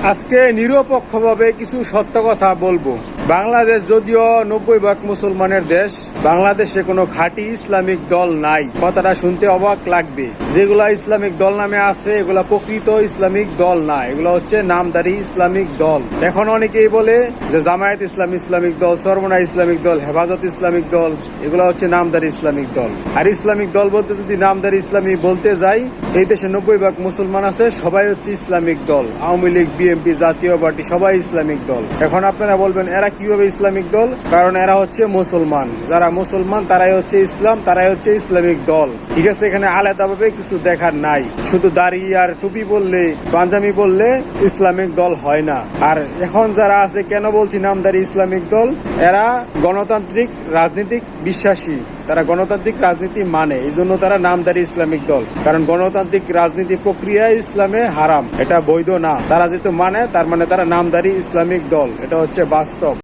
আজকে নিরপেক্ষভাবে কিছু সত্য কথা বলবো। বাংলাদেশ যদিও 90% মুসলমানের দেশ, বাংলাদেশে কোনো খাঁটি ইসলামিক দল নাই। কথাটা শুনতে অবাক লাগবে। যেগুলা ইসলামিক দল নামে আছে এগুলা প্রকৃত ইসলামিক দল না, এগুলো হচ্ছে নামধারী ইসলামিক দল। এখন অনেকেই বলে যে জামায়াত ইসলাম ইসলামিক দল, চরমোনা ইসলামিক দল, হেফাজত ইসলামিক দল, এগুলো হচ্ছে নামধারী ইসলামিক দল। আর ইসলামিক দল বলতে যদি নামধারী ইসলামী বলতে যাই, এই দেশে 90% মুসলমান আছে, সবাই হচ্ছে ইসলামিক দল। আওয়ামী লীগ, বিএনপি, জাতীয় পার্টি সবাই ইসলামিক দল। এখন আপনারা বলবেন এরা কিভাবে ইসলামিক দল? কারণ এরা হচ্ছে মুসলমান। যারা মুসলমান তারাই হচ্ছে ইসলাম, তারাই হচ্ছে ইসলামিক দল। ঠিক আছে, এখানে আলাদাভাবে কিছু দেখার নাই। শুধু দাড়ি আর টুপি বললে, পাঞ্জাবি বললে ইসলামিক দল হয় না। আর এখন যারা আছে, কেন বলছি নামধারী ইসলামিক দল, এরা গণতান্ত্রিক রাজনীতিক বিশ্বাসী, তারা গণতান্ত্রিক রাজনীতি মানে, এই জন্য তারা নামধারী ইসলামিক দল। কারণ গণতান্ত্রিক রাজনীতি প্রক্রিয়া ইসলামে হারাম, এটা বৈধ না। তারা যেহেতু মানে, তার মানে তারা নামধারী ইসলামিক দল, এটা হচ্ছে বাস্তব।